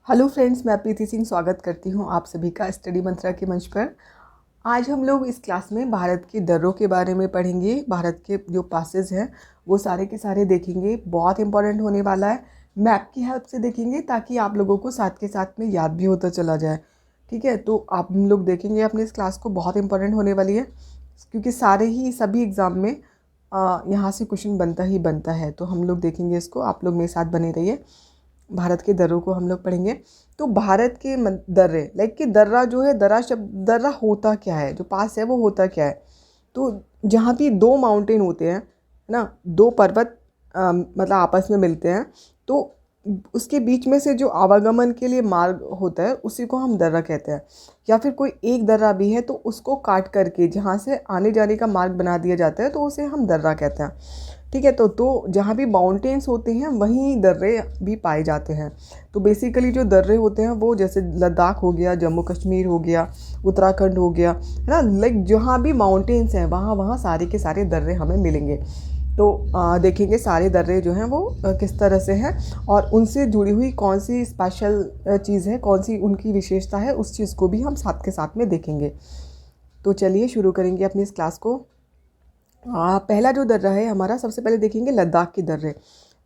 Hello friends, मैं प्रीति सिंह स्वागत करती हूँ आप सभी का स्टडी मंत्रा के मंच पर। आज हम लोग इस क्लास में भारत की दर्रों के बारे में पढ़ेंगे। भारत के जो पासेज हैं वो सारे के सारे देखेंगे। बहुत इंपॉर्टेंट होने वाला है। मैप की हेल्प से देखेंगे ताकि आप लोगों को साथ के साथ में याद भी होता चला जाए। ठीक है, तो आप हम लोग देखेंगे अपने इस क्लास को, बहुत इंपॉर्टेंट होने वाली है क्योंकि सभी एग्ज़ाम में यहाँ से क्वेश्चन बनता ही बनता है। तो हम लोग देखेंगे इसको, आप लोग मेरे साथ बने रहिए। भारत के दर्रों को हम लोग पढ़ेंगे। तो भारत के दर्रे लाइक कि दर्रा जो है, दर्रा शब्द, दर्रा होता क्या है, जो पास है वो होता क्या है। तो जहाँ भी दो माउंटेन होते हैं ना, दो पर्वत मतलब आपस में मिलते हैं, तो उसके बीच में से जो आवागमन के लिए मार्ग होता है उसी को हम दर्रा कहते हैं। या फिर कोई एक दर्रा भी है तो उसको काट करके जहाँ से आने जाने का मार्ग बना दिया जाता है तो उसे हम दर्रा कहते हैं। ठीक है, तो जहाँ भी माउंटेन्स होते हैं वहीं दर्रे भी पाए जाते हैं। तो बेसिकली जो दर्रे होते हैं वो जैसे लद्दाख हो गया, जम्मू कश्मीर हो गया, उत्तराखंड हो गया, है ना। लाइक जहाँ भी माउंटेन्स हैं वहाँ वहाँ सारे के सारे दर्रे हमें मिलेंगे। तो देखेंगे सारे दर्रे जो हैं वो किस तरह से हैं और उनसे जुड़ी हुई कौन सी स्पेशल चीज़ है, कौन सी उनकी विशेषता है, उस चीज़ को भी हम साथ के साथ में देखेंगे। तो चलिए शुरू करेंगे अपनी इस क्लास को। पहला जो दर्रा है हमारा, सबसे पहले देखेंगे लद्दाख के दर्रे।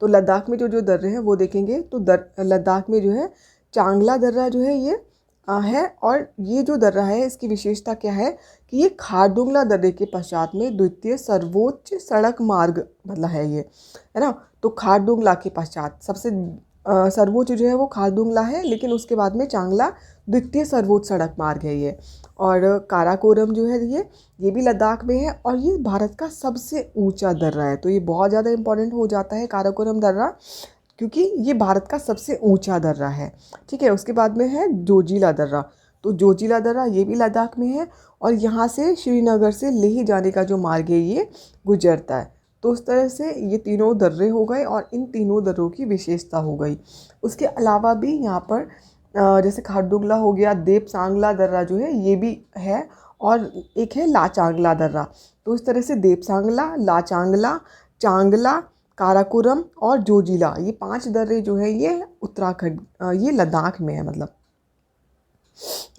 तो लद्दाख में जो जो दर्रे हैं वो देखेंगे। तो लद्दाख में जो है चांगला दर्रा जो है ये है। और ये जो दर्रा है इसकी विशेषता क्या है कि ये खारदुंगला दर्रे के पश्चात में द्वितीय सर्वोच्च सड़क मार्ग मतलब है ये, है ना। तो खारदुंगला के पश्चात सबसे सर्वोच्च जो है वो खारदुंगला है, लेकिन उसके बाद में चांगला द्वितीय सर्वोच्च सड़क मार्ग है ये। और काराकोरम जो है ये भी लद्दाख में है और ये भारत का सबसे ऊंचा दर्रा है। तो ये बहुत ज़्यादा इंपॉर्टेंट हो जाता है काराकोरम दर्रा, क्योंकि ये भारत का सबसे ऊंचा दर्रा है। ठीक है, उसके बाद में है जोजिला दर्रा। तो जोजिला दर्रा ये भी लद्दाख में है और यहाँ से श्रीनगर से लेह जाने का जो मार्ग है ये गुजरता है। तो उस तरह से ये तीनों दर्रे हो गए और इन तीनों दर्रों की विशेषता हो गई। उसके अलावा भी यहाँ पर जैसे खारदुंगला हो गया, देपसांगला दर्रा जो है ये भी है और एक है लाचांगला दर्रा। तो इस तरह से देपसांगला, लाचांगला, चांगला, काराकोरम और जोजिला, ये 5 दर्रे जो है ये उत्तराखंड ये लद्दाख में है, मतलब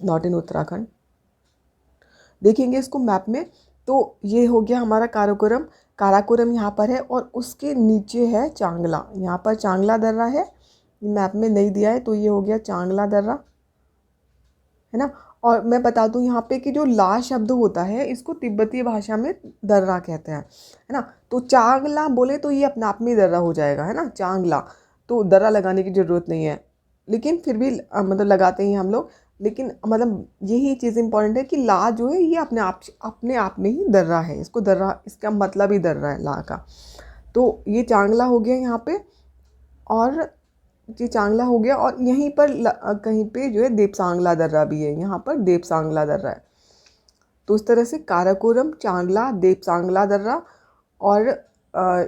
नॉट इन उत्तराखंड। देखेंगे इसको मैप में। तो ये हो गया हमारा काराकोरम। काराकोरम यहाँ पर है और उसके नीचे है चांगला। यहाँ पर चांगला दर्रा है, मैप में नहीं दिया है, तो ये हो गया चांगला दर्रा, है ना। और मैं बता दूं यहाँ पे कि जो ला शब्द होता है इसको तिब्बती भाषा में दर्रा कहते हैं, है ना। तो चांगला बोले तो ये अपने आप में दर्रा हो जाएगा, है ना, चांगला। तो दर्रा लगाने की ज़रूरत नहीं है, लेकिन फिर भी मतलब लगाते हैं हम लोग। लेकिन मतलब यही चीज़ इंपॉर्टेंट है कि ला जो है ये अपने आप में ही दर्रा है। इसको दर्रा, इसका मतलब ही दर्रा है ला का। तो ये चांगला हो गया यहाँ पे, और ये चांगला हो गया। और यहीं पर कहीं पे जो है देपसांगला दर्रा भी है, यहाँ पर देपसांगला दर्रा है। तो इस तरह से काराकोरम, चांगला, देपसांगला दर्रा और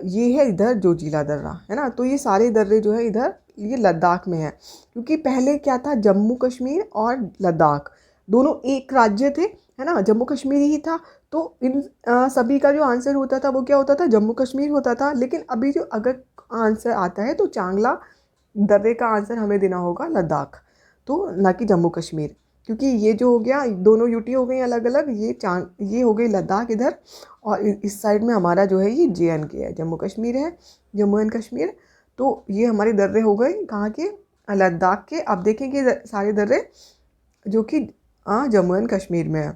ये है इधर जोजिला दर्रा, है ना। तो ये सारे दर्रे जो है इधर ये लद्दाख में है, क्योंकि पहले क्या था, जम्मू कश्मीर और लद्दाख दोनों एक राज्य थे, है ना, जम्मू कश्मीर ही था। तो इन सभी का जो आंसर होता था वो क्या होता था, जम्मू कश्मीर होता था। लेकिन अभी जो अगर आंसर आता है तो चांगला दर्रे का आंसर हमें देना होगा लद्दाख, तो ना कि जम्मू कश्मीर, क्योंकि ये जो हो गया दोनों यूटी हो गई अलग अलग। ये हो गई लद्दाख इधर, और इस साइड में हमारा जो है ये JNK है, जम्मू कश्मीर है, जम्मू एंड कश्मीर। तो ये हमारे दर्रे हो गए कहाँ के, लद्दाख के। अब देखेंगे सारे दर्रे जो कि जम्मू एंड कश्मीर में है।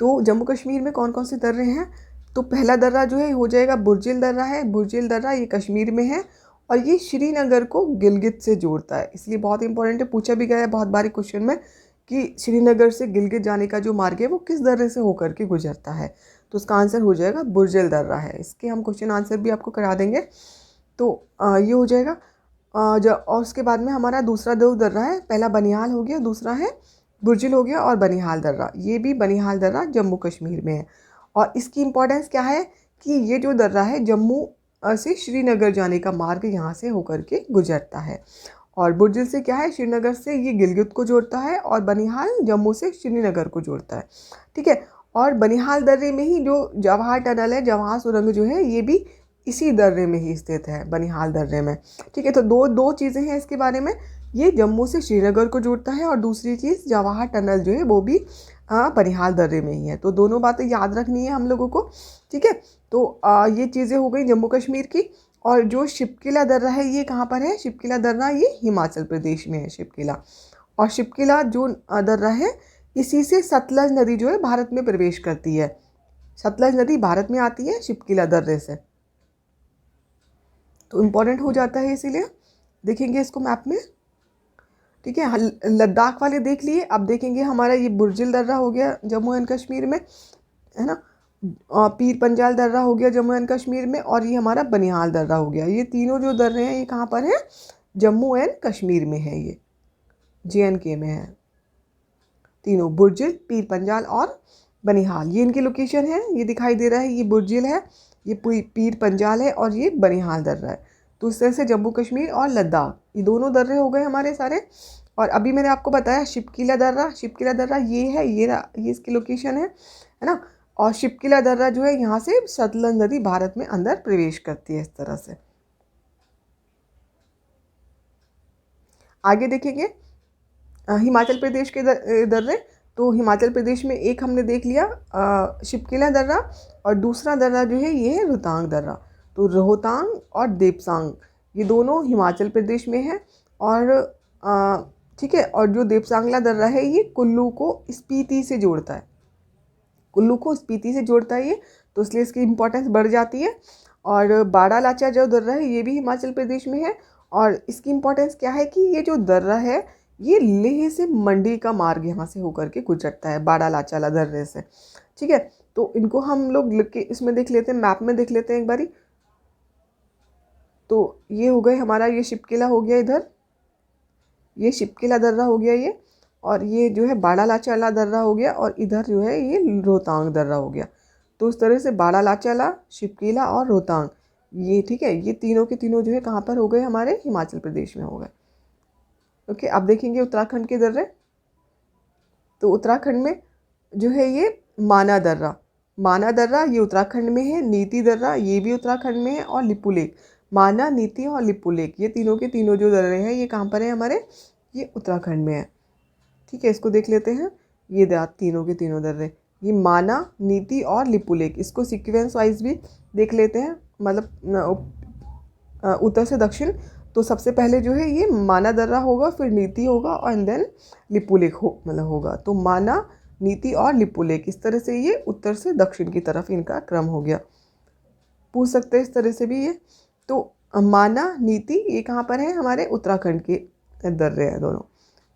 तो जम्मू कश्मीर में कौन कौन से दर्रे हैं, तो पहला दर्रा जो है हो जाएगा बुर्जिल दर्रा है। बुर्जिल दर्रा ये कश्मीर में है और ये श्रीनगर को गिलगित से जोड़ता है, इसलिए बहुत इंपॉर्टेंट है। पूछा भी गया है बहुत बारी क्वेश्चन में कि श्रीनगर से गिलगित जाने का जो मार्ग है वो किस दर्रे से होकर के गुजरता है। तो उसका आंसर हो जाएगा बुर्जिल दर्रा है। इसके हम क्वेश्चन आंसर भी आपको करा देंगे। तो ये हो जाएगा। और उसके बाद में हमारा दूसरा दो दर्रा है, पहला बनिहाल हो गया, दूसरा है बुर्जिल हो गया, और बनिहाल दर्रा, ये भी बनिहाल दर्रा जम्मू कश्मीर में है। और इसकी इम्पोर्टेंस क्या है कि ये जो दर्रा है जम्मू से श्रीनगर जाने का मार्ग यहाँ से होकर के गुजरता है। और बुर्जिल से क्या है, श्रीनगर से ये गिलगित को जोड़ता है, और बनिहाल जम्मू से श्रीनगर को जोड़ता है। ठीक है, और बनिहाल दर्रे में ही जो जवाहर टनल है, जवाहर सुरंग जो है, ये भी इसी दर्रे में ही स्थित है, बनिहाल दर्रे में। ठीक है, तो दो चीज़ें हैं इसके बारे में ये जम्मू से श्रीनगर को जोड़ता है, और दूसरी चीज़ जवाहर टनल जो है वो भी बनिहाल दर्रे में ही है। तो दोनों बातें याद रखनी है हम लोगों को, ठीक है। तो ये चीज़ें हो गई जम्मू कश्मीर की। और जो शिपकिला दर्रा है ये कहाँ पर है? शिपकिला दर्रा ये हिमाचल प्रदेश में है, शिपकिला। और शिपकिला जो दर्रा है, इसी से सतलज नदी जो है भारत में प्रवेश करती है। सतलज नदी भारत में आती है शिपकिला दर्रे से, तो इम्पोर्टेंट हो जाता है, इसीलिए देखेंगे इसको मैप में, ठीक है। लद्दाख वाले देख लिए। अब देखेंगे हमारा ये बुर्जिल दर्रा हो गया जम्मू एंड कश्मीर में, है ना। पीर पंजाल दर्रा हो गया जम्मू एंड कश्मीर में, और ये हमारा बनिहाल दर्रा हो गया। ये तीनों जो दर्रे हैं ये कहाँ पर हैं? जम्मू एंड कश्मीर में है, ये JNK में है। तीनों बुर्जिल, पीर पंजाल और बनिहाल, ये इनकी लोकेशन है। ये दिखाई दे रहा है, ये बुर्जिल है, ये पीर पंजाल है, और ये बनिहाल दर्रा है। तो इस तरह से जम्मू कश्मीर और लद्दाख ये दोनों दर्रे हो गए हमारे सारे। और अभी मैंने आपको बताया शिपकिला दर्रा, शिपकिला दर्रा ये है, ये इसकी लोकेशन है ना। और शिपकिला दर्रा जो है यहाँ से सतलज नदी भारत में अंदर प्रवेश करती है, इस तरह से। आगे देखेंगे हिमाचल प्रदेश के दर्रे। तो हिमाचल प्रदेश में एक हमने देख लिया शिपकिला दर्रा, और दूसरा दर्रा जो है ये है रोहतांग दर्रा। तो रोहतांग और देपसांग ये दोनों हिमाचल प्रदेश में है। और ठीक है, और जो देपसांगला दर्रा है ये कुल्लू को स्पीति से जोड़ता है, कुल्लू को स्पीति से जोड़ता है ये, तो इसलिए इसकी इम्पोर्टेंस बढ़ जाती है। और बाड़ालाचा जो दर्रा है ये भी हिमाचल प्रदेश में है, और इसकी इम्पोर्टेंस क्या है कि ये जो दर्रा है ये लेह से मंडी का मार्ग यहाँ से होकर के गुजरता है, बाड़ालाचा दर्रे से, ठीक है। तो इनको हम लोग लिख के इसमें देख लेते हैं, मैप में देख लेते हैं एक बारी। तो ये हो गए हमारा, ये शिपकिला हो गया इधर, ये शिपकिला दर्रा हो गया ये, और ये जो है बाड़ालाचा दर्रा हो गया, और इधर जो है ये रोहतांग दर्रा हो गया। तो इस तरह से बाड़ालाचा, शिपकिला और रोहतांग ये, ठीक है, ये तीनों के तीनों जो है कहाँ पर हो गए? हमारे हिमाचल प्रदेश में हो गए। ओके, अब देखेंगे उत्तराखंड के दर्रे। तो उत्तराखंड में जो है ये माना दर्रा, माना दर्रा ये उत्तराखंड में है। नीति दर्रा ये भी उत्तराखंड में है। और लिपुलेख, माना, नीति और लिपुलेख ये तीनों के तीनों जो दर्रे हैं ये कहाँ पर है हमारे? ये उत्तराखंड में है, ठीक है। इसको देख लेते हैं, ये तीनों के तीनों दर्रे, ये माना, नीति और लिपुलेख। इसको सीक्वेंस वाइज भी देख लेते हैं, मतलब उत्तर से दक्षिण। तो सबसे पहले जो है ये माना दर्रा होगा, फिर नीति होगा, और देन लिपुलेख होगा। तो माना, नीति और लिपुलेख, इस तरह से ये उत्तर से दक्षिण की तरफ इनका क्रम हो गया। पूछ सकते हैं इस तरह से भी ये। तो माना, नीति ये कहाँ पर है? हमारे उत्तराखंड के दर्रे हैं दोनों,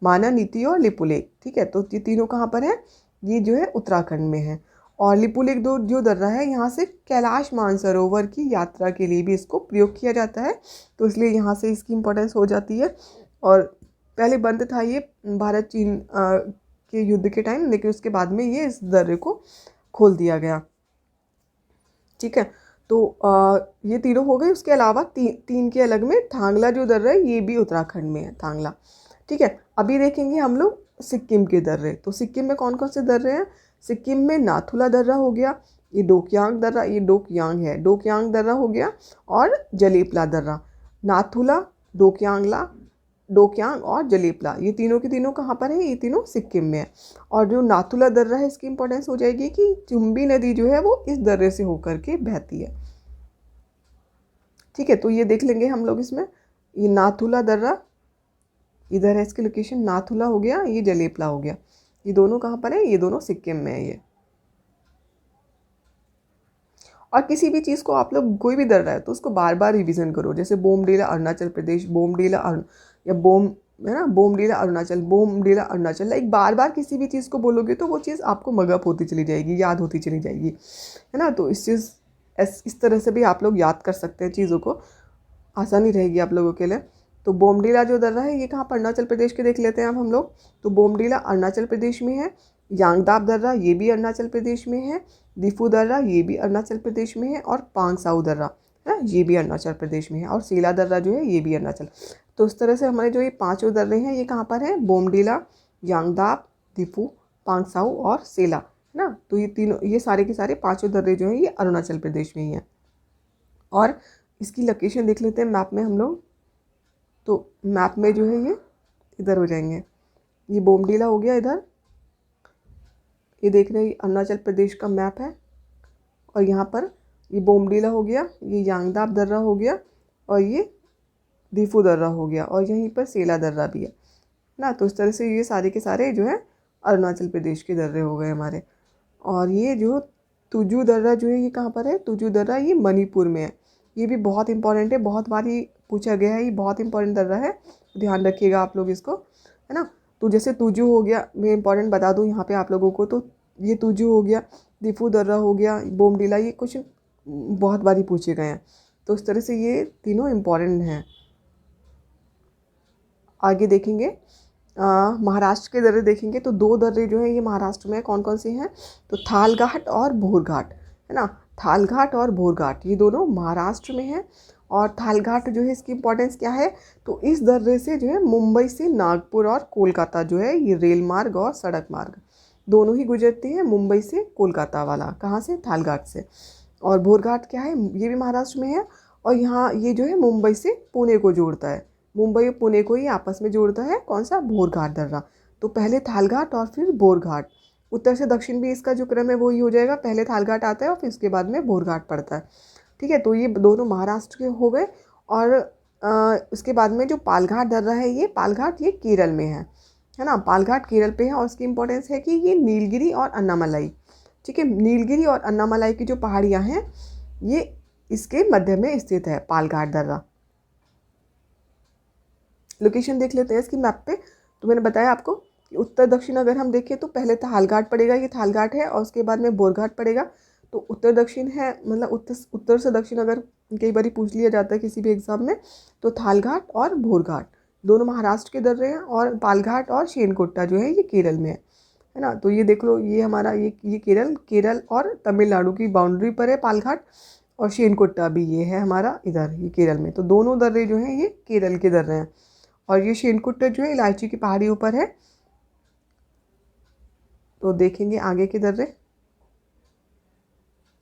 माना, नीति और लिपुलेख, ठीक है। तो ये तीनों कहाँ पर है? ये जो है उत्तराखंड में है। और लिपुलेख जो दर्रा है यहाँ से कैलाश मानसरोवर की यात्रा के लिए भी इसको प्रयोग किया जाता है, तो इसलिए यहाँ से इसकी इम्पोर्टेंस हो जाती है। और पहले बंद था ये भारत चीन के युद्ध के टाइम, लेकिन उसके बाद में ये इस दर्रे को खोल दिया गया, ठीक है। तो ये तीनों हो गए। उसके अलावा तीन के अलग में थांगला जो दर्रा है ये भी उत्तराखंड में है, थांगला, ठीक है। अभी देखेंगे हम लोग सिक्किम के दर्रे। तो सिक्किम में कौन कौन से दर्रे हैं? सिक्किम में नाथुला दर्रा हो गया, ये डोकयांग दर्रा, ये डोकयांग है, डोकयांग दर्रा हो गया, और जलेपला दर्रा। नाथुला, डोकयांग और जलेपला ये तीनों के तीनों कहाँ पर है? ये तीनों सिक्किम में है। और जो नाथुला दर्रा है इसकी इम्पोर्टेंस हो जाएगी कि चुम्बी नदी जो है वो इस दर्रे से होकर के बहती है, ठीक है। तो ये देख लेंगे हम लोग इसमें, ये नाथुला दर्रा इधर है, इसकी लोकेशन नाथुला हो गया, ये जलेपला हो गया। ये दोनों कहाँ पर है? ये दोनों सिक्किम में है ये। और किसी भी चीज़ को आप लोग कोई भी दर्रा है तो उसको बार बार रिवीजन करो, जैसे बोमडीला अरुणाचल प्रदेश, या बोमडीला अरुणाचल, लाइक बार बार किसी भी चीज़ को बोलोगे तो वो चीज़ आपको मगअप होती चली जाएगी, याद होती चली जाएगी, है ना। तो इस तरह से भी आप लोग याद कर सकते हैं चीज़ों को, आसानी रहेगी आप लोगों के लिए। तो बोमडीला जो दर्रा है ये कहाँ पर? अरुणाचल प्रदेश के देख लेते हैं अब हम लोग। तो बोमडीला अरुणाचल प्रदेश में है। यांगदाब दर्रा ये भी अरुणाचल प्रदेश में है। दिफू दर्रा ये भी अरुणाचल प्रदेश में है। और पांगसाऊ दर्रा है ये भी अरुणाचल प्रदेश में है। और सेला दर्रा जो है ये भी अरुणाचल। तो इस तरह से हमारे जो ये पाँचों दर्रे हैं ये कहाँ पर हैं? बोमडीला, यांगदाब, दिफू, पांगसाऊ और सेला, है ना। तो ये तीनों, ये सारे के सारे पाँचों दर्रे जो हैं ये अरुणाचल प्रदेश में ही हैं। और इसकी लोकेशन देख लेते हैं मैप में हम लोग। तो मैप में जो है ये इधर हो जाएंगे। ये बोमडीला हो गया इधर, ये देख रहे हैं अरुणाचल प्रदेश का मैप है। और यहाँ पर ये बोमडीला हो गया, ये यांगदाब दर्रा हो गया, और ये दीफू दर्रा हो गया, और यहीं पर सेला दर्रा भी है ना। तो इस तरह से ये सारे के सारे जो है अरुणाचल प्रदेश के दर्रे हो गए हमारे। और ये जो तुजू दर्रा जो है ये कहाँ पर है? तुजू दर्रा ये मणिपुर में है। ये भी बहुत इंपॉर्टेंट है, बहुत बार ही पूछा गया है, ये बहुत इंपॉर्टेंट दर्रा है, ध्यान रखिएगा आप लोग इसको, है ना। तो जैसे तुजू हो गया, मैं इंपॉर्टेंट बता दूँ यहाँ पे आप लोगों को, तो ये तुजू हो गया, दीफू दर्रा हो गया, बोमडीला, ये कुछ बहुत बार ही पूछे गए हैं। तो इस तरह से ये तीनों इम्पॉर्टेंट हैं। आगे देखेंगे महाराष्ट्र के दर्रे देखेंगे, तो दो दर्रे जो हैं ये महाराष्ट्र में कौन कौन से हैं? तो थाल घाट और भोर घाट, है ना। थाल घाट और भोर घाट ये दोनों महाराष्ट्र में हैं। और थाल घाट जो है इसकी इम्पोर्टेंस क्या है? तो इस दर्रे से जो है मुंबई से नागपुर और कोलकाता जो है ये रेल मार्ग और सड़क मार्ग दोनों ही गुजरते हैं, मुंबई से कोलकाता वाला। कहाँ से? थाल घाट से। और भोर घाट क्या है? ये भी महाराष्ट्र में है, और यहाँ ये जो है मुंबई से पुणे को जोड़ता है, मुंबई और पुणे को ही आपस में जोड़ता है। कौन सा? भोर घाट दर्रा। तो पहले थाल घाट और फिर भोर घाट, उत्तर से दक्षिण भी इसका जो क्रम है वो ही हो जाएगा, पहले थाल घाट आता है और फिर उसके बाद में भोर घाट पड़ता है। ठीक है, तो ये दोनों महाराष्ट्र के हो गए। और उसके बाद में जो पालघाट दर्रा है, ये पालघाट ये केरल में है ना। पालघाट केरल पे है, और उसकी इम्पोर्टेंस है कि ये नीलगिरी और अन्नामलाई, ठीक है, नीलगिरी और अन्नामलाई की जो पहाड़ियाँ हैं ये इसके मध्य में स्थित है पालघाट दर्रा। लोकेशन देख लेते हैं इसकी मैप पे। तो मैंने बताया आपको कि उत्तर दक्षिण अगर हम देखें तो पहले थाल घाट पड़ेगा, ये थाल घाट है, और उसके बाद में बोर घाट पड़ेगा। तो उत्तर दक्षिण है, मतलब उत्तर से दक्षिण अगर कई बार पूछ लिया जाता है किसी भी एग्जाम में, तो थाल घाट और भोर घाट दोनों महाराष्ट्र के दर्रे हैं, और पालघाट और शेनकोट्टा जो है ये केरल में है ना। तो ये देख लो, ये हमारा ये केरल और तमिलनाडु की बाउंड्री पर है पालघाट, और शेनकोट्टा भी ये है हमारा इधर ये केरल में। तो दोनों दर्रे जो हैं ये केरल के दर्रे हैं। और ये शेनकुट्टा जो है इलायची की पहाड़ी ऊपर है। तो देखेंगे आगे के दर्रे।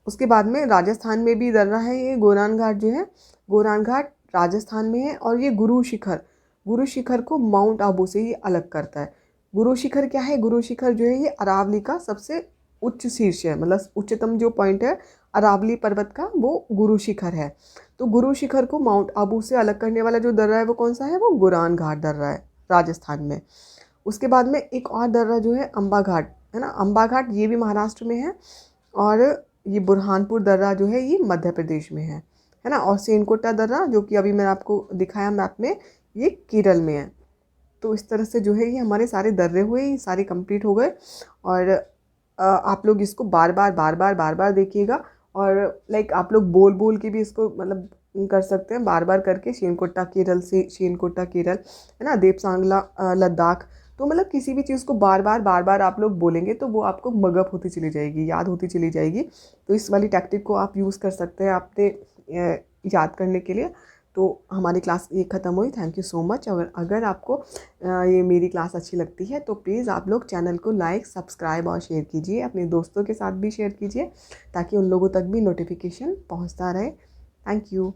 उसके बाद में राजस्थान में भी दर्रा है, ये गोरान घाट जो है, गोरान घाट राजस्थान में है। और ये गुरु शिखर को माउंट आबू से ये अलग करता है। गुरु शिखर क्या है? गुरु शिखर जो है ये अरावली का सबसे उच्च शीर्ष है, मतलब उच्चतम जो पॉइंट है अरावली पर्वत का, वो गुरु शिखर है। तो गुरु शिखर को माउंट आबू से अलग करने वाला जो दर्रा है वो कौन सा है? वो गोरान घाट दर्रा है राजस्थान में। उसके बाद में एक और दर्रा जो है अम्बा घाट, है ना। अम्बा घाट ये भी महाराष्ट्र में है। और ये बुरहानपुर दर्रा जो है ये मध्य प्रदेश में है ना। और सेनकोटा दर्रा जो कि अभी मैंने आपको दिखाया मैप में, ये केरल में है। तो इस तरह से जो है ये हमारे सारे दर्रे हुए, ये सारे कंप्लीट हो गए। और आप लोग इसको बार बार देखिएगा। और लाइक आप लोग बोल बोल के भी इसको मतलब कर सकते हैं, बार बार करके। शेनकोट्टा केरल है ना, देवसांगला लद्दाख। तो मतलब किसी भी चीज़ को बार बार आप लोग बोलेंगे तो वो आपको मगअप होती चली जाएगी, याद होती चली जाएगी। तो इस वाली टैक्टिक को आप यूज़ कर सकते हैं आपने याद करने के लिए। तो हमारी क्लास ये ख़त्म हुई। Thank you so much. अगर आपको ये मेरी क्लास अच्छी लगती है तो प्लीज़ आप लोग चैनल को लाइक, सब्सक्राइब और शेयर कीजिए। अपने दोस्तों के साथ भी शेयर कीजिए ताकि उन लोगों तक भी नोटिफिकेशन पहुंचता रहे। Thank you.